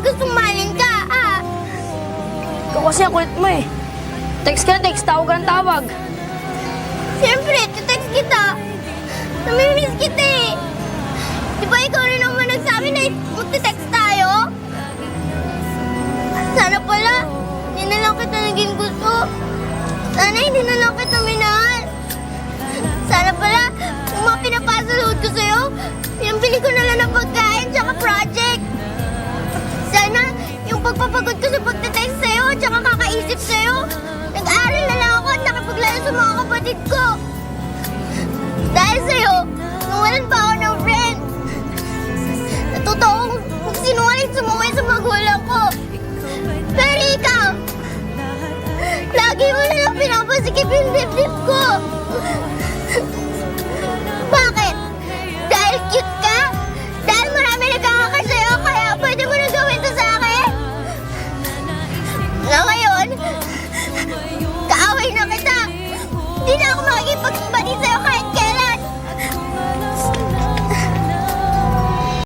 gustong mahalin ka, ah. Ikaw kasi ang kulit mo eh. Text ka na text, tawag ka ng tawag. Siyempre, text kita. Namimiss kita eh. Di ba ikaw rin naman nagsabi na magte-text tayo? Sana pala, hindi na lang kita naging gusto. Sana hindi na lang kita minahal. Sana pala, yung mga pinapasalood ko sa'yo, pinambili ko na lang ng pagkain tsaka project. Sana, yung pagpapagod ko sa pagte-text sa'yo tsaka kakaisip sa'yo, nag-aaral na lang ako at nakipaglaro sa mga kapatid ko. Dahil sa'yo, nawalan pa ako ng friend. Natuto akong magsinungaling sumaway sa magulang ko. Pero ikaw, lagi mo na lang pinapasikip yung dibdib